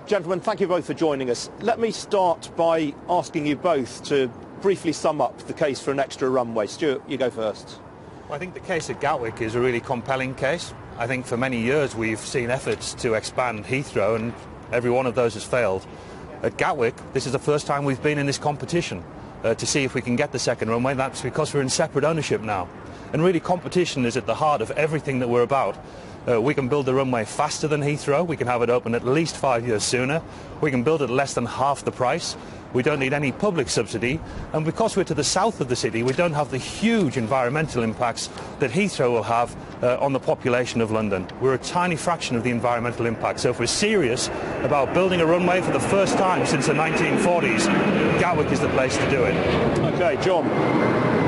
Gentlemen, thank you both for joining us. Let me start by asking you both to briefly sum up the case for an extra runway. Stewart, you go first. Well, I think the case at Gatwick is a really compelling case. I think for many years we've seen efforts to expand Heathrow and every one of those has failed. At Gatwick, this is the first time we've been in this competition to see if we can get the second runway. That's because we're in separate ownership now. And really competition is at the heart of everything that we're about. We can build the runway faster than Heathrow. We can have it open at least 5 years sooner. We can build it at less than half the price. We don't need any public subsidy. And because we're to the south of the city, we don't have the huge environmental impacts that Heathrow will have on the population of London. We're a tiny fraction of the environmental impact. So if we're serious about building a runway for the first time since the 1940s, Gatwick is the place to do it. OK, John.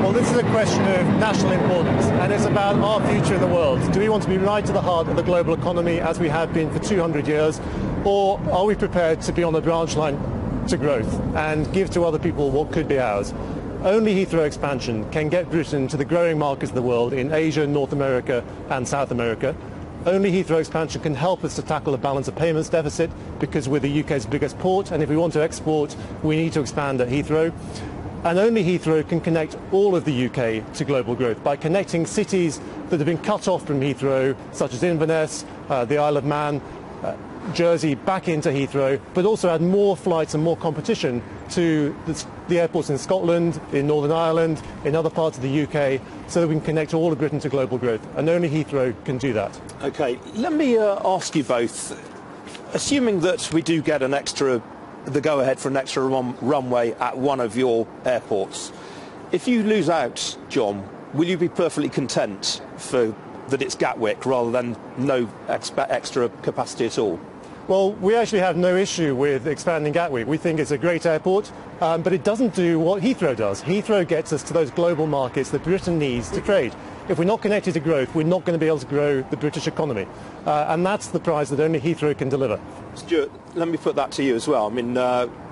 Well, this is a question of national importance, and it's about our future in the world. Do we want to be right to the heart of the global economy, as we have been for 200 years, or are we prepared to be on the branch line to growth and give to other people what could be ours? Only Heathrow expansion can get Britain to the growing markets of the world in Asia, North America and South America. Only Heathrow expansion can help us to tackle a balance of payments deficit, because we're the UK's biggest port, and if we want to export, we need to expand at Heathrow. And only Heathrow can connect all of the UK to global growth by connecting cities that have been cut off from Heathrow, such as Inverness, the Isle of Man, Jersey, back into Heathrow, but also add more flights and more competition to the airports in Scotland, in Northern Ireland, in other parts of the UK, so that we can connect all of Britain to global growth. And only Heathrow can do that. OK, let me ask you both, assuming that we do get the go-ahead for an extra runway at one of your airports. If you lose out, John, will you be perfectly content that it's Gatwick rather than no extra capacity at all? Well, we actually have no issue with expanding Gatwick. We think it's a great airport, but it doesn't do what Heathrow does. Heathrow gets us to those global markets that Britain needs to trade. If we're not connected to growth, we're not going to be able to grow the British economy. And that's the prize that only Heathrow can deliver. Stewart, let me put that to you as well. I mean,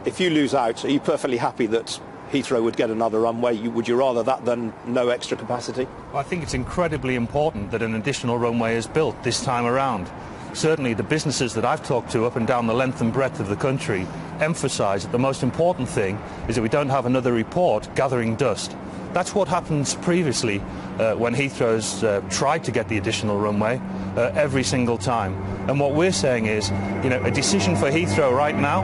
if you lose out, are you perfectly happy that Heathrow would get another runway? Would you rather that than no extra capacity? Well, I think it's incredibly important that an additional runway is built this time around. Certainly the businesses that I've talked to up and down the length and breadth of the country emphasise that the most important thing is that we don't have another report gathering dust. That's what happens previously when Heathrow's tried to get the additional runway every single time. And what we're saying is, a decision for Heathrow right now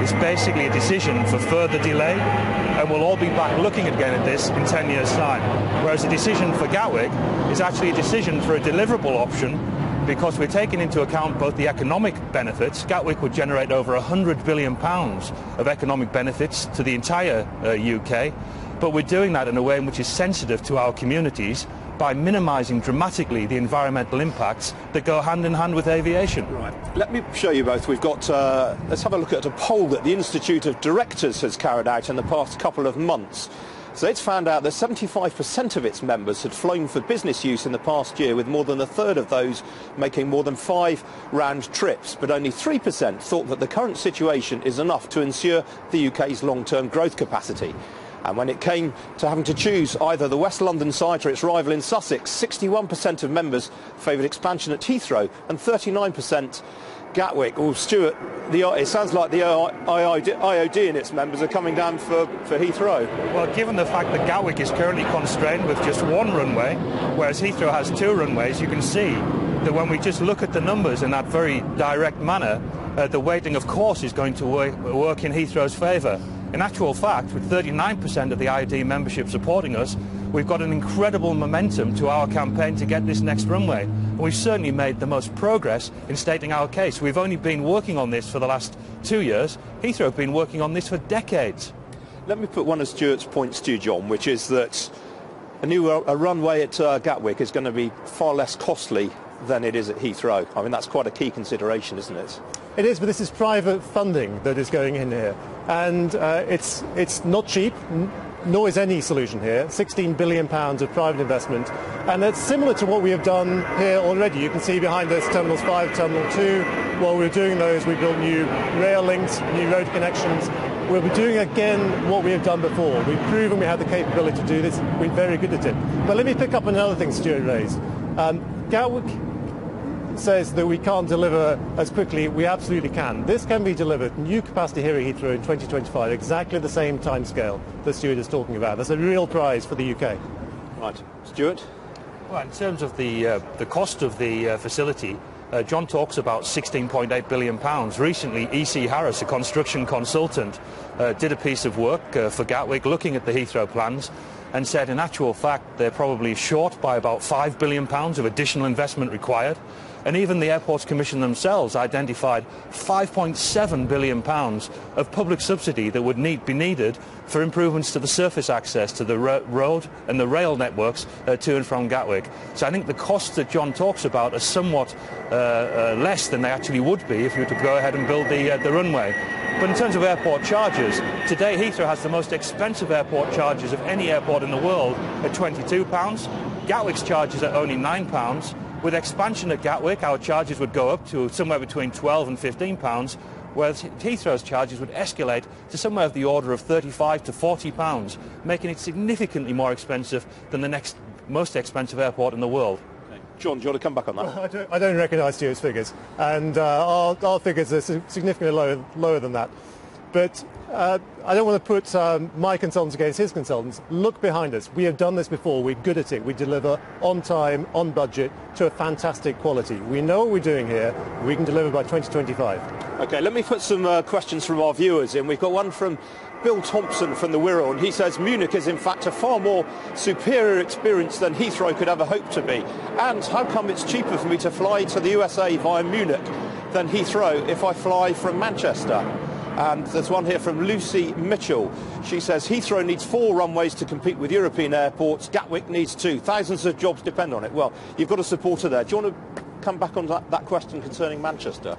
is basically a decision for further delay, and we'll all be back looking again at this in 10 years' time. Whereas a decision for Gatwick is actually a decision for a deliverable option, because we're taking into account both the economic benefits. Gatwick would generate over £100 billion of economic benefits to the entire UK, but we're doing that in a way in which is sensitive to our communities by minimising dramatically the environmental impacts that go hand in hand with aviation. Right. Let me show you both. We've got, let's have a look at a poll that the Institute of Directors has carried out in the past couple of months. So it's found out that 75% of its members had flown for business use in the past year, with more than a third of those making more than 5 round trips. But only 3% thought that the current situation is enough to ensure the UK's long-term growth capacity. And when it came to having to choose either the West London site or its rival in Sussex, 61% of members favoured expansion at Heathrow and 39% Gatwick. Well, Stewart, it sounds like the IOD and its members are coming down for Heathrow. Well, given the fact that Gatwick is currently constrained with just one runway, whereas Heathrow has 2 runways, you can see that when we just look at the numbers in that very direct manner, the weighting, of course, is going to work in Heathrow's favour. In actual fact, with 39% of the IOD membership supporting us, we've got an incredible momentum to our campaign to get this next runway. And we've certainly made the most progress in stating our case. We've only been working on this for the last 2 years. Heathrow have been working on this for decades. Let me put one of Stewart's points to you, John, which is that a runway at Gatwick is going to be far less costly than it is at Heathrow. I mean, that's quite a key consideration, isn't it? It is, but this is private funding that is going in here. And it's not cheap, nor is any solution here. £16 billion of private investment. And that's similar to what we have done here already. You can see behind us Terminals 5, Terminal 2. While we were doing those, we built new rail links, new road connections. We'll be doing again what we have done before. We've proven we have the capability to do this. We're very good at it. But let me pick up another thing Stewart raised. Gatwick, says that we can't deliver as quickly. We absolutely can. This can be delivered, new capacity here at Heathrow in 2025, exactly the same timescale that Stewart is talking about. That's a real prize for the UK. Right. Stewart? Well, in terms of the cost of the facility, John talks about £16.8 billion. Recently, E.C. Harris, a construction consultant, did a piece of work for Gatwick looking at the Heathrow plans and said in actual fact they're probably short by about £5 billion of additional investment required. And even the Airports Commission themselves identified £5.7 billion of public subsidy that would be needed for improvements to the surface access to the road and the rail networks to and from Gatwick. So I think the costs that John talks about are somewhat less than they actually would be if you were to go ahead and build the runway. But in terms of airport charges, today Heathrow has the most expensive airport charges of any airport in the world at £22. Gatwick's charges are only £9. With expansion at Gatwick, our charges would go up to somewhere between £12 and £15, whereas Heathrow's charges would escalate to somewhere of the order of £35 to £40, making it significantly more expensive than the next most expensive airport in the world. John, do you want to come back on that? Well, I don't recognise Stuart's figures, and our figures are significantly lower than that. But I don't want to put my consultants against his consultants. Look behind us. We have done this before. We're good at it. We deliver on time, on budget, to a fantastic quality. We know what we're doing here. We can deliver by 2025. OK, let me put some questions from our viewers in. We've got one from Bill Thompson from the Wirral, and he says Munich is in fact a far more superior experience than Heathrow could ever hope to be. And how come it's cheaper for me to fly to the USA via Munich than Heathrow if I fly from Manchester? And there's one here from Lucy Mitchell. She says Heathrow needs 4 runways to compete with European airports. Gatwick needs 2. Thousands of jobs depend on it. Well, you've got a supporter there. Do you want to come back on that question concerning Manchester?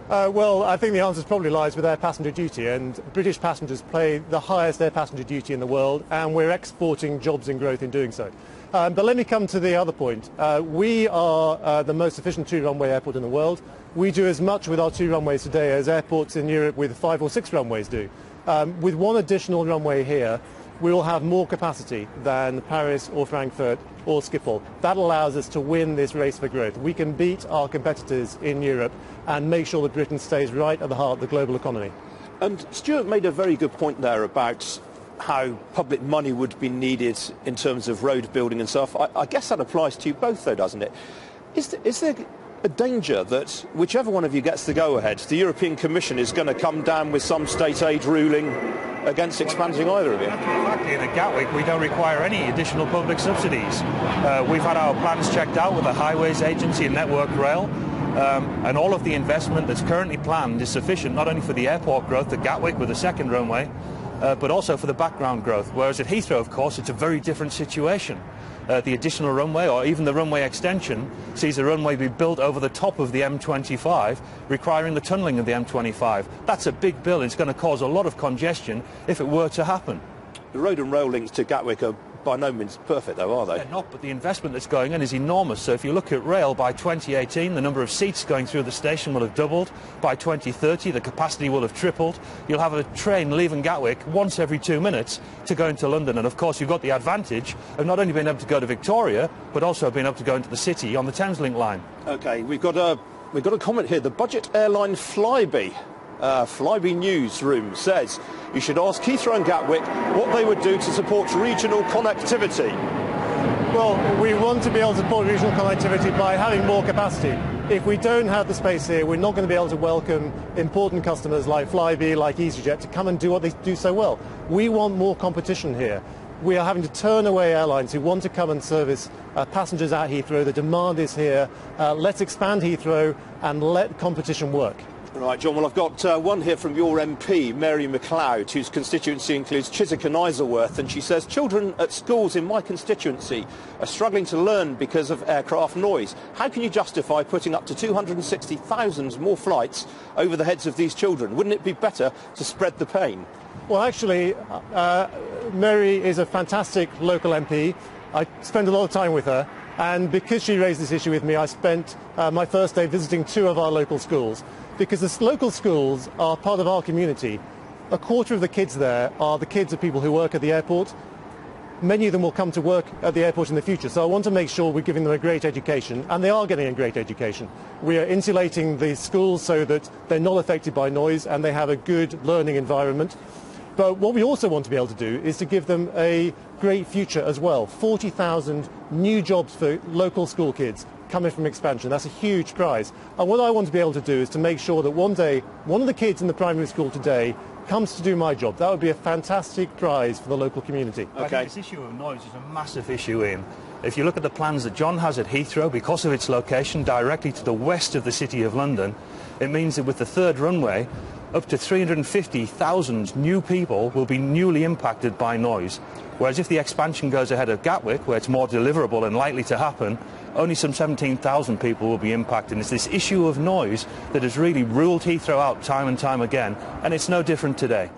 Well, I think the answer probably lies with air passenger duty, and British passengers pay the highest air passenger duty in the world, and we're exporting jobs and growth in doing so. But let me come to the other point. We are the most efficient 2-runway airport in the world. We do as much with our 2 runways today as airports in Europe with 5 or 6 runways do. With 1 additional runway here, we will have more capacity than Paris or Frankfurt or Schiphol. That allows us to win this race for growth. We can beat our competitors in Europe and make sure that Britain stays right at the heart of the global economy. And Stewart made a very good point there about how public money would be needed in terms of road building and stuff. I guess that applies to you both, though, doesn't it? Is there a danger that whichever one of you gets the go-ahead, the European Commission is going to come down with some state aid ruling against expanding either of you? Exactly. At Gatwick, we don't require any additional public subsidies. We've had our plans checked out with the Highways Agency and Network Rail, and all of the investment that's currently planned is sufficient not only for the airport growth at Gatwick with a 2nd runway, but also for the background growth. Whereas at Heathrow, of course, it's a very different situation. The additional runway, or even the runway extension, sees a runway be built over the top of the M25, requiring the tunnelling of the M25. That's a big bill. It's going to cause a lot of congestion if it were to happen. The road and rail links to Gatwick are by no means perfect, though, are they? They're not, but the investment that's going in is enormous. So if you look at rail, by 2018, the number of seats going through the station will have doubled. By 2030, the capacity will have tripled. You'll have a train leaving Gatwick once every 2 minutes to go into London. And, of course, you've got the advantage of not only being able to go to Victoria, but also being able to go into the city on the Thameslink line. OK, we've got a comment here. The budget airline Flybe Newsroom says you should ask Heathrow and Gatwick what they would do to support regional connectivity. Well, we want to be able to support regional connectivity by having more capacity. If we don't have the space here, we're not going to be able to welcome important customers like Flybe, like EasyJet, to come and do what they do so well. We want more competition here. We are having to turn away airlines who want to come and service passengers at Heathrow. The demand is here. Let's expand Heathrow and let competition work. Right, John, well, I've got one here from your MP, Mary McLeod, whose constituency includes Chiswick and Isleworth, and she says children at schools in my constituency are struggling to learn because of aircraft noise. How can you justify putting up to 260,000 more flights over the heads of these children? Wouldn't it be better to spread the pain? Well, actually, Mary is a fantastic local MP. I spend a lot of time with her, and because she raised this issue with me, I spent my first day visiting 2 of our local schools. Because the local schools are part of our community. A quarter of the kids there are the kids of people who work at the airport. many of them will come to work at the airport in the future. So I want to make sure we're giving them a great education, and they are getting a great education. We are insulating the schools so that they're not affected by noise and they have a good learning environment. But what we also want to be able to do is to give them a great future as well. 40,000 new jobs for local school kids coming from expansion. That's a huge prize. And what I want to be able to do is to make sure that one day one of the kids in the primary school today comes to do my job. That would be a fantastic prize for the local community. Okay. I think this issue of noise is a massive issue, Ian. If you look at the plans that John has at Heathrow, because of its location directly to the west of the City of London, it means that with the third runway, up to 350,000 new people will be newly impacted by noise. Whereas if the expansion goes ahead of Gatwick, where it's more deliverable and likely to happen, only some 17,000 people will be impacted. It's this issue of noise that has really ruled Heathrow out time and time again, and it's no different today.